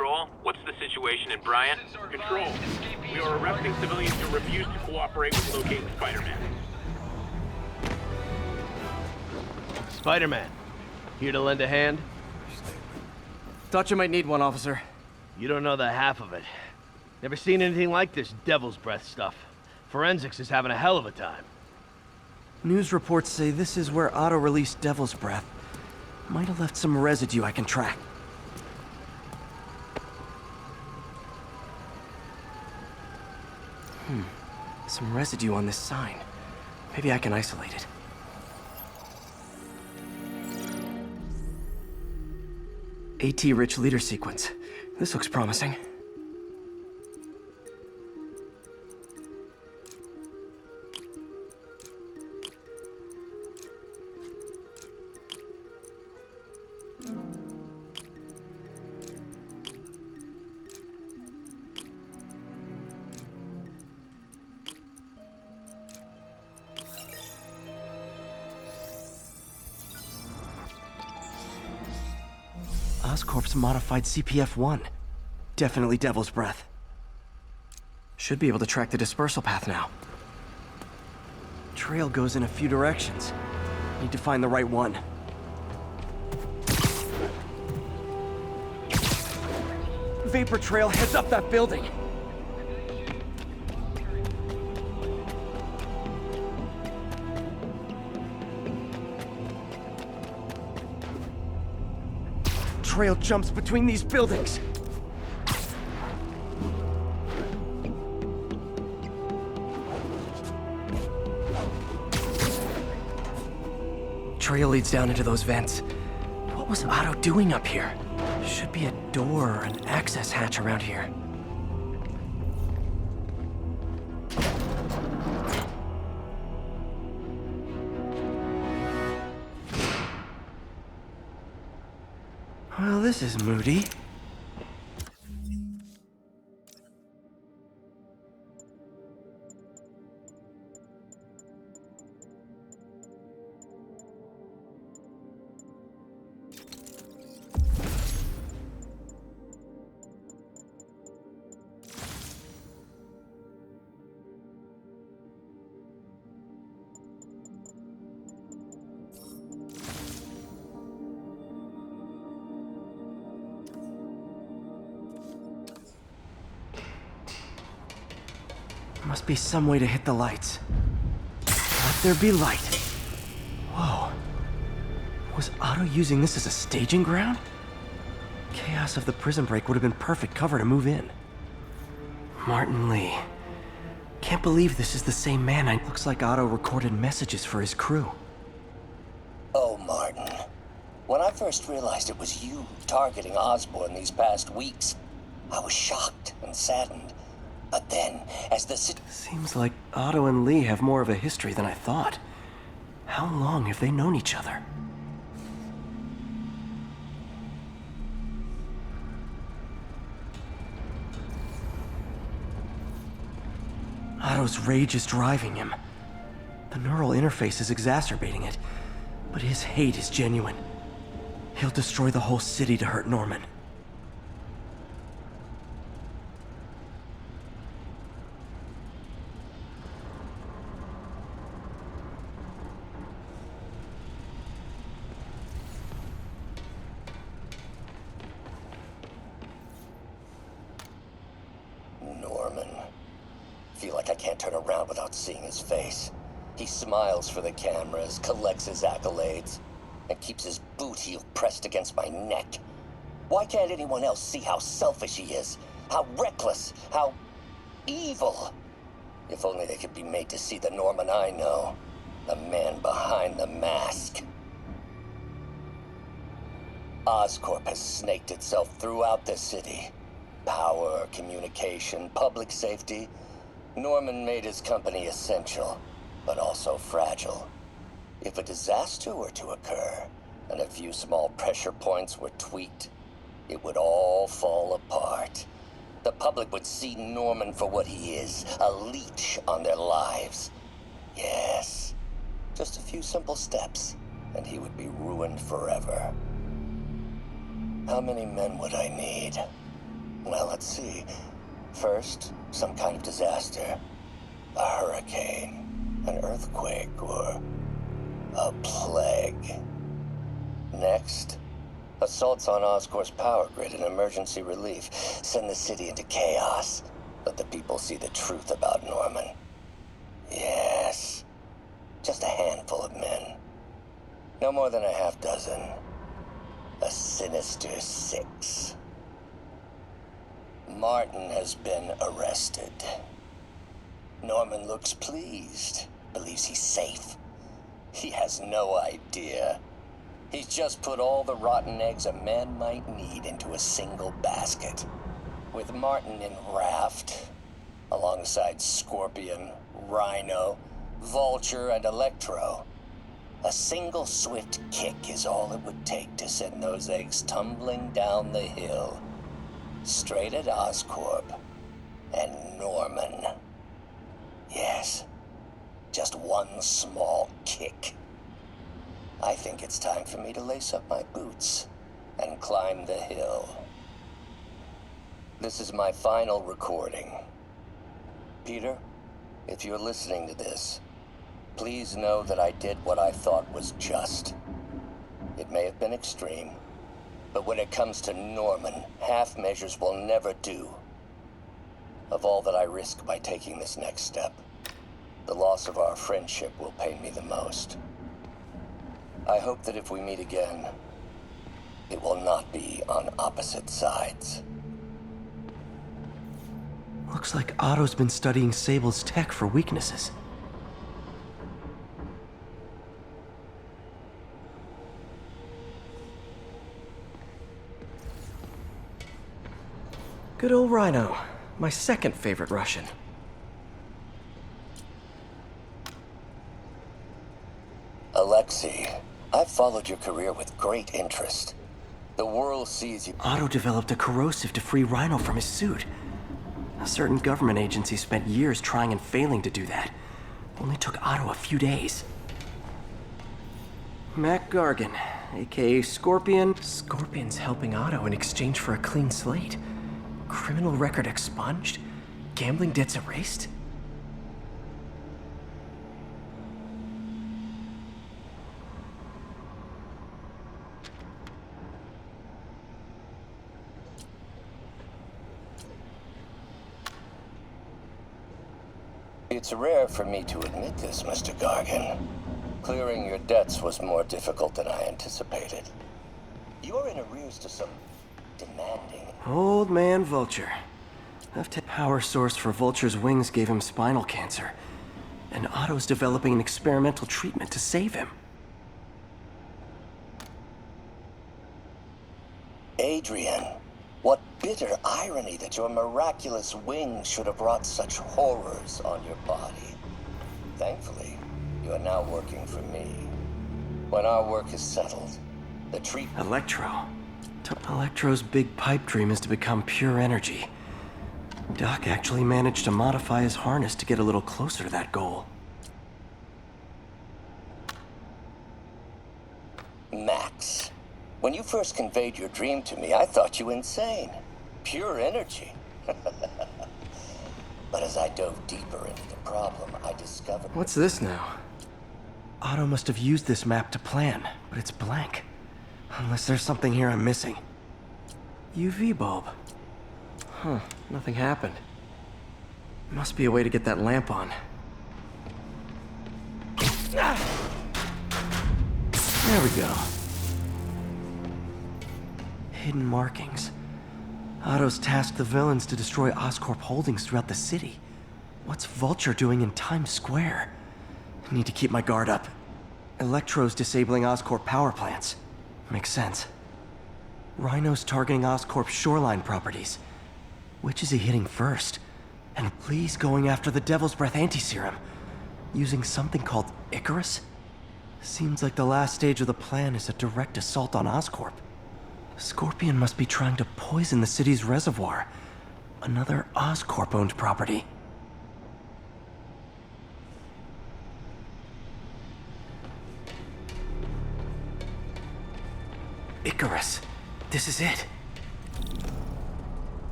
Control, what's the situation in Bryant? Control, we are arresting civilians who refuse to cooperate with locating Spider-Man. Spider-Man, here to lend a hand? Thought you might need one, officer. You don't know the half of it. Never seen anything like this devil's breath stuff. Forensics is having a hell of a time. News reports say this is where Otto released Devil's Breath. Might have left some residue I can track. Some residue on this sign. Maybe I can isolate it. AT-rich leader sequence. This looks promising. Oscorp's modified CPF-1. Definitely Devil's Breath. Should be able to track the dispersal path now. Trail goes in a few directions. Need to find the right one. Vapor trail heads up that building. Trail jumps between these buildings. Trail leads down into those vents. What was Otto doing up here? Should be a door or an access hatch around here. Well, this is moody. Must be some way to hit the lights. Let there be light. Whoa. Was Otto using this as a staging ground? Chaos of the prison break would have been perfect cover to move in. Martin Lee. Can't believe this is the same man. Looks like Otto recorded messages for his crew. Oh, Martin. When I first realized it was you targeting Osborn these past weeks, I was shocked and saddened. But then, as the Seems like Otto and Lee have more of a history than I thought. How long have they known each other? Otto's rage is driving him. The neural interface is exacerbating it, but his hate is genuine. He'll destroy the whole city to hurt Norman. Feel like I can't turn around without seeing his face. He smiles for the cameras, collects his accolades, and keeps his boot heel pressed against my neck. Why can't anyone else see how selfish he is? How reckless, how evil? If only they could be made to see the Norman I know. The man behind the mask. Oscorp has snaked itself throughout the city. Power, communication, public safety. Norman made his company essential, but also fragile. If a disaster were to occur, and a few small pressure points were tweaked, it would all fall apart. The public would see Norman for what he is, a leech on their lives. Yes, just a few simple steps, and he would be ruined forever. How many men would I need? let's see. First, some kind of disaster. A hurricane, an earthquake, or a plague. Next, assaults on Oscorp's power grid and emergency relief send the city into chaos. Let the people see the truth about Norman. Yes, just a handful of men. No more than a half dozen. A sinister 6. Martin has been arrested. Norman looks pleased, believes he's safe. He has no idea. He's just put all the rotten eggs a man might need into a single basket. With Martin in raft, alongside Scorpion, Rhino, Vulture, and Electro, a single swift kick is all it would take to send those eggs tumbling down the hill, straight at Oscorp and Norman. Yes, just one small kick. I think it's time for me to lace up my boots and climb the hill. This is my final recording. Peter, if you're listening to this, please know that I did what I thought was just. It may have been extreme, but when it comes to Norman, half measures will never do. Of all that I risk by taking this next step, the loss of our friendship will pain me the most. I hope that if we meet again, it will not be on opposite sides. Looks like Otto's been studying Sable's tech for weaknesses. Good old Rhino, my second favorite Russian. Alexei, I've followed your career with great interest. The world sees you. Otto developed a corrosive to free Rhino from his suit. A certain government agency spent years trying and failing to do that. Only took Otto a few days. Mac Gargan, aka Scorpion. Scorpion's helping Otto in exchange for a clean slate. Criminal record expunged? Gambling debts erased? It's rare for me to admit this, Mr. Gargan. Clearing your debts was more difficult than I anticipated. You're in arrears to some demanding... Old man Vulture. Power source for Vulture's wings gave him spinal cancer. And Otto's developing an experimental treatment to save him. Adrian, what bitter irony that your miraculous wings should have brought such horrors on your body. Thankfully, you are now working for me. When our work is settled, the treatment... Electro. Electro's big pipe dream is to become pure energy. Doc actually managed to modify his harness to get a little closer to that goal. Max, when you first conveyed your dream to me, I thought you insane. Pure energy. But as I dove deeper into the problem, I discovered... What's this now? Otto must have used this map to plan, but it's blank. Unless there's something here I'm missing. UV bulb. Huh, nothing happened. Must be a way to get that lamp on. There we go. Hidden markings. Otto's tasked the villains to destroy Oscorp holdings throughout the city. What's Vulture doing in Times Square? I need to keep my guard up. Electro's disabling Oscorp power plants. Makes sense. Rhino's targeting Oscorp's shoreline properties. Which is he hitting first? And Lee's going after the Devil's Breath anti-serum. Using something called Icarus? Seems like the last stage of the plan is a direct assault on Oscorp. Scorpion must be trying to poison the city's reservoir. Another Oscorp-owned property. Icarus. This is it.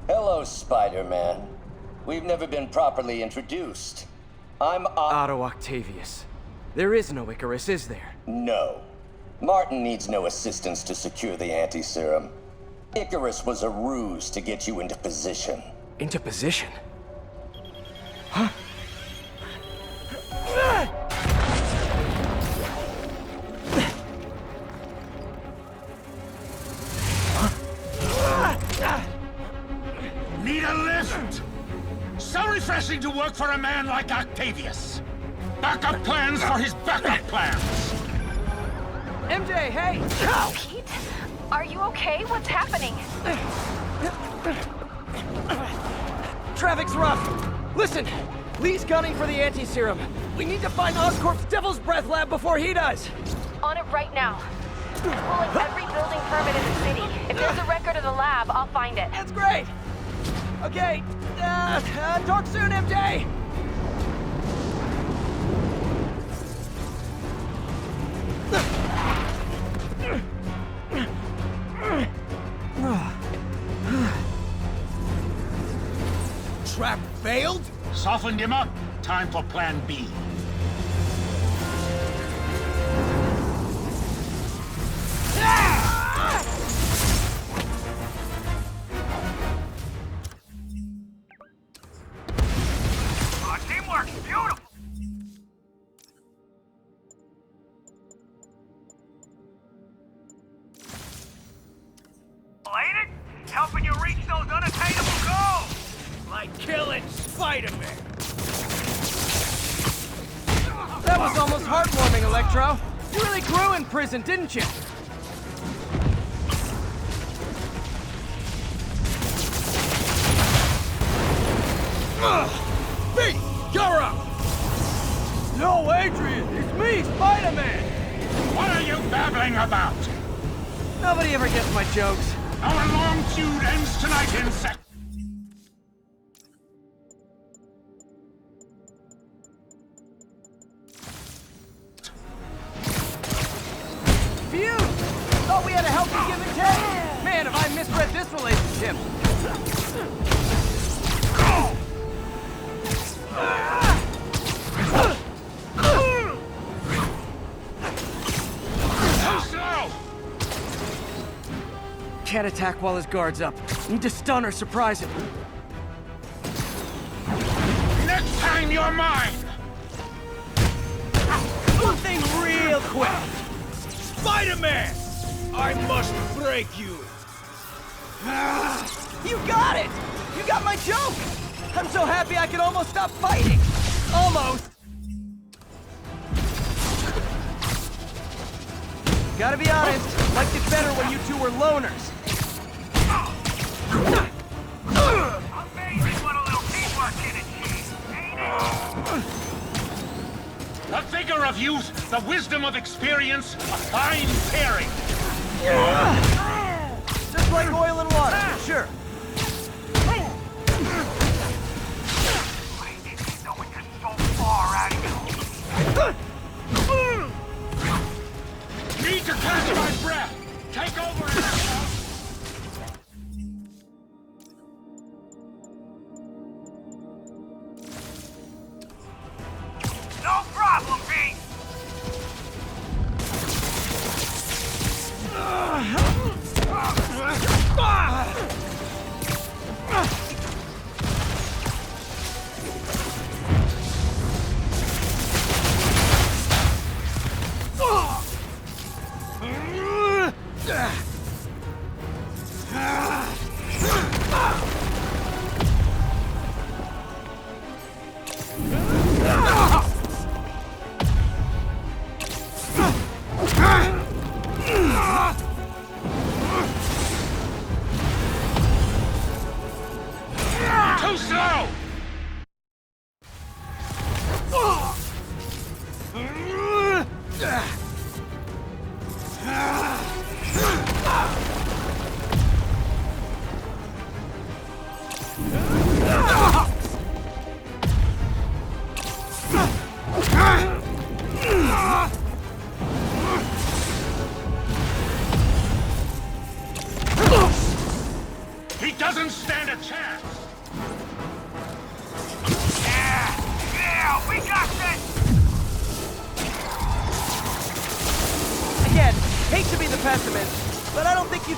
Hello, Hello, Spider-Man. We've never been properly introduced. I'm Otto Octavius. There is no Icarus, is there? No. Martin needs no assistance to secure the anti-serum. Icarus was a ruse to get you into position. Into position? Huh? Need a lift? So refreshing to work for a man like Octavius. Backup plans for his backup plans. MJ, hey! Pete? Are you okay? What's happening? Traffic's rough. Listen, Lee's gunning for the anti-serum. We need to find Oscorp's Devil's Breath lab before he does. On it right now. Pulling every building permit in the city. If there's a record of the lab, I'll find it. That's great. Okay, talk soon, MJ. Trap failed? Softened him up. Time for plan B. Teamwork's beautiful! Ain't it? Helping you reach those unattainable goals! Like killing Spider-Man! That was almost heartwarming, Electro. You really grew in prison, didn't you? Me! You're up! No, Adrian, it's me, Spider-Man. What are you babbling about? Nobody ever gets my jokes. Our long feud ends tonight, insect! Phew! Thought we had a healthy give and take. Man, have I misread this relationship. Too slow! Can't attack while his guard's up. Need to stun or surprise him. Next time you're mine! One thing real quick. Spider-Man! I must break you! You got it! You got my joke! I'm so happy I could almost stop fighting! Almost! Gotta be honest, liked it better when you two were loners. Amazing what a little teamwork can achieve, ain't it? The vigor of youth, the wisdom of experience, a fine pairing! Just like oil and water, sure. I didn't know it was so far out of you. Need to catch my breath! Take over, Electro! No problem, Pete!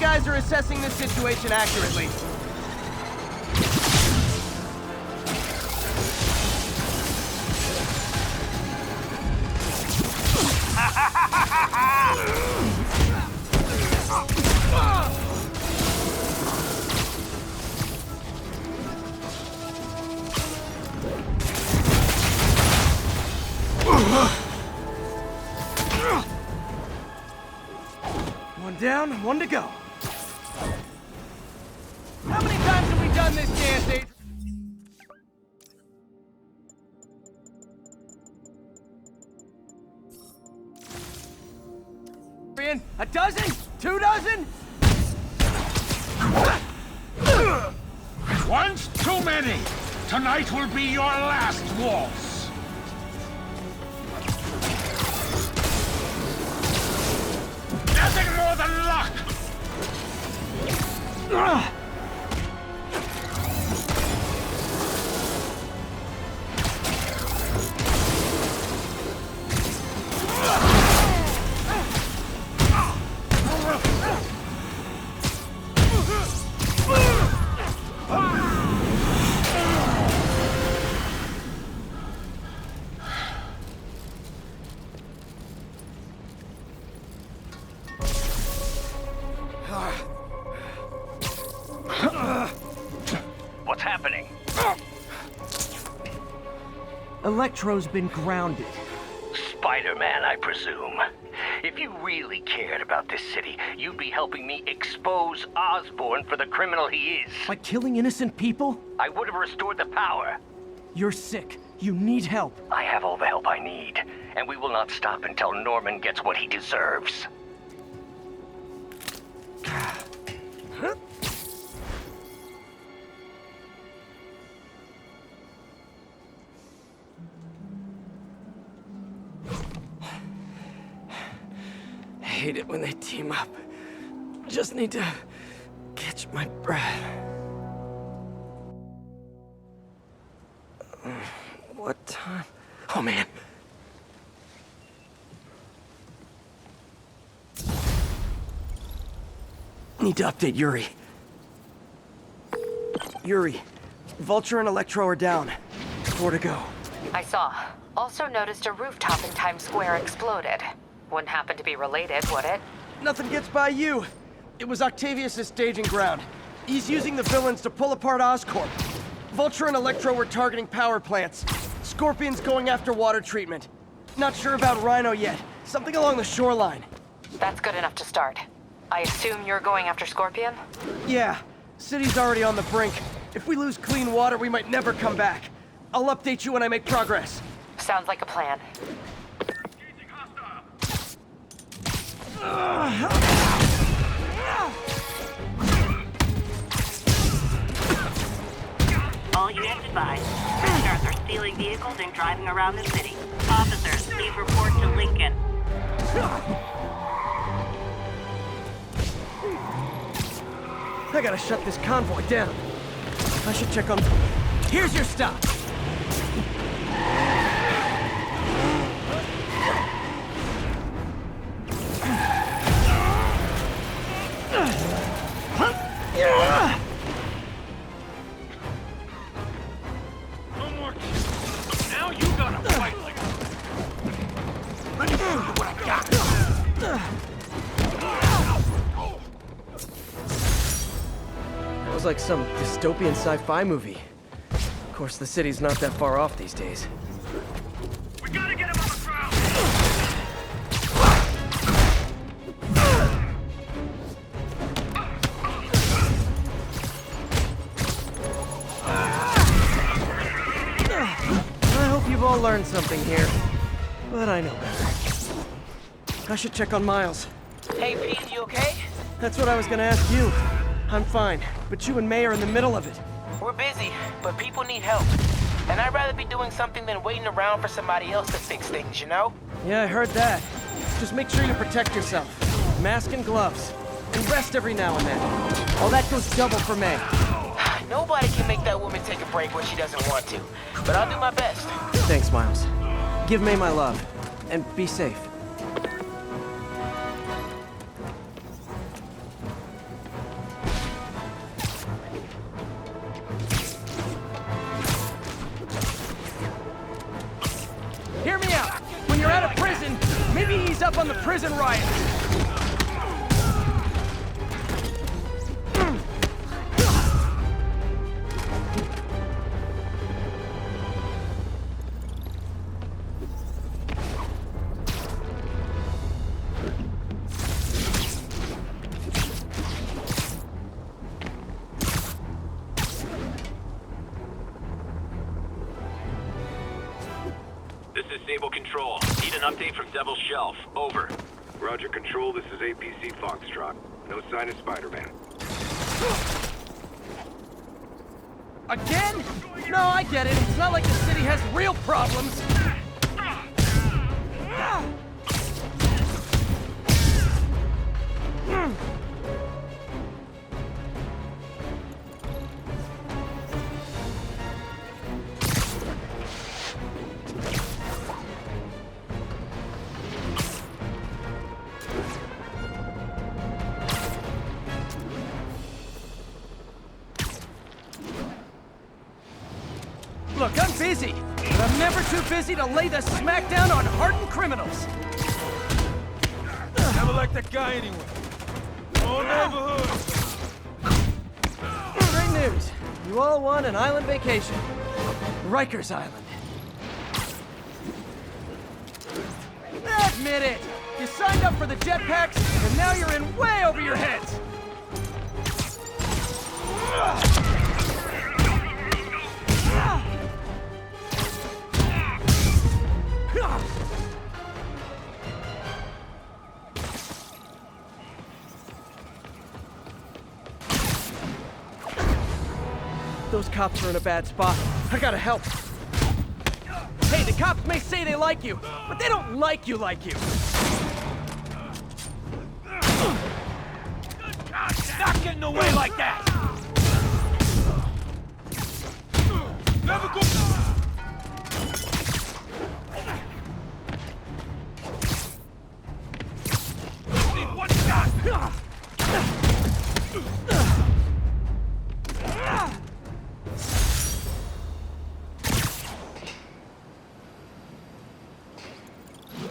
guys are assessing this situation accurately. One down, one to go. How many times have we done this dance, Adrian? A dozen? 2 dozen? Once too many. Tonight will be your last waltz. Nothing more than luck. What's happening? Electro's been grounded. Spider-Man, I presume. If you really cared about this city, you'd be helping me expose Osborn for the criminal he is. By killing innocent people? I would have restored the power. You're sick. You need help. I have all the help I need, and we will not stop until Norman gets what he deserves. I hate it when they team up. Just need to catch my breath. What time? Oh, man. Need to update Yuri. Yuri, Vulture and Electro are down. 4 to go. I saw. Also noticed a rooftop in Times Square exploded. Wouldn't happen to be related, would it? Nothing gets by you. It was Octavius' staging ground. He's using the villains to pull apart Oscorp. Vulture and Electro were targeting power plants. Scorpion's going after water treatment. Not sure about Rhino yet. Something along the shoreline. That's good enough to start. I assume you're going after Scorpion? Yeah, city's already on the brink. If we lose clean water, we might never come back. I'll update you when I make progress. Sounds like a plan. All units advised. Prisoners are stealing vehicles and driving around the city. Officers, please report to Lincoln. I gotta shut this convoy down. I should check on... Here's your stop! No more kidding. Now you gotta fight like a... Let me show you what I got. That was like some dystopian sci-fi movie. Of course, the city's not that far off these days. We gotta get him on the ground. I hope you've all learned something here. But I know better. I should check on Miles. Hey, Pete, you okay? That's what I was gonna ask you. I'm fine, but you and May are in the middle of it. We're busy, but people need help. And I'd rather be doing something than waiting around for somebody else to fix things, you know? Yeah, I heard that. Just make sure you protect yourself. Mask and gloves. And rest every now and then. All that goes double for May. Nobody can make that woman take a break when she doesn't want to. But I'll do my best. Thanks, Miles. Give May my love. And be safe. up on the prison riot! This is Sable Control. Need an update from Devil's Shelf. Over. Roger, Control. This is APC Foxtrot. No sign of Spider-Man. Again? No, I get it. It's not like the city has real problems. Look, I'm busy, but I'm never too busy to lay the smackdown on hardened criminals. Never liked that guy anyway. Whole neighborhood. Great news. You all won an island vacation. Rikers Island. Admit it! You signed up for the jetpacks, and now you're in way over your heads! Those cops are in a bad spot. I gotta help. Hey, the cops may say they like you, but they don't like you. Not getting away like that! Never go... What shot?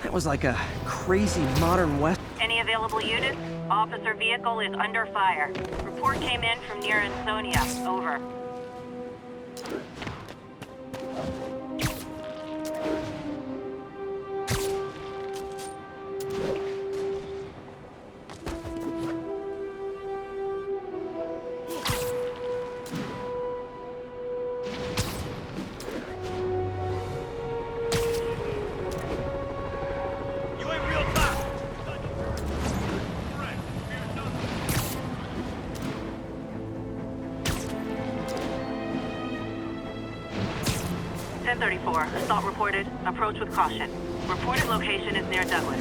That was like a crazy modern west. Any available units? Officer vehicle is under fire. Report came in from near Ansonia. Over. You ain't real tough. 1034. Assault reported. Approach with caution. Reported location is near Douglas.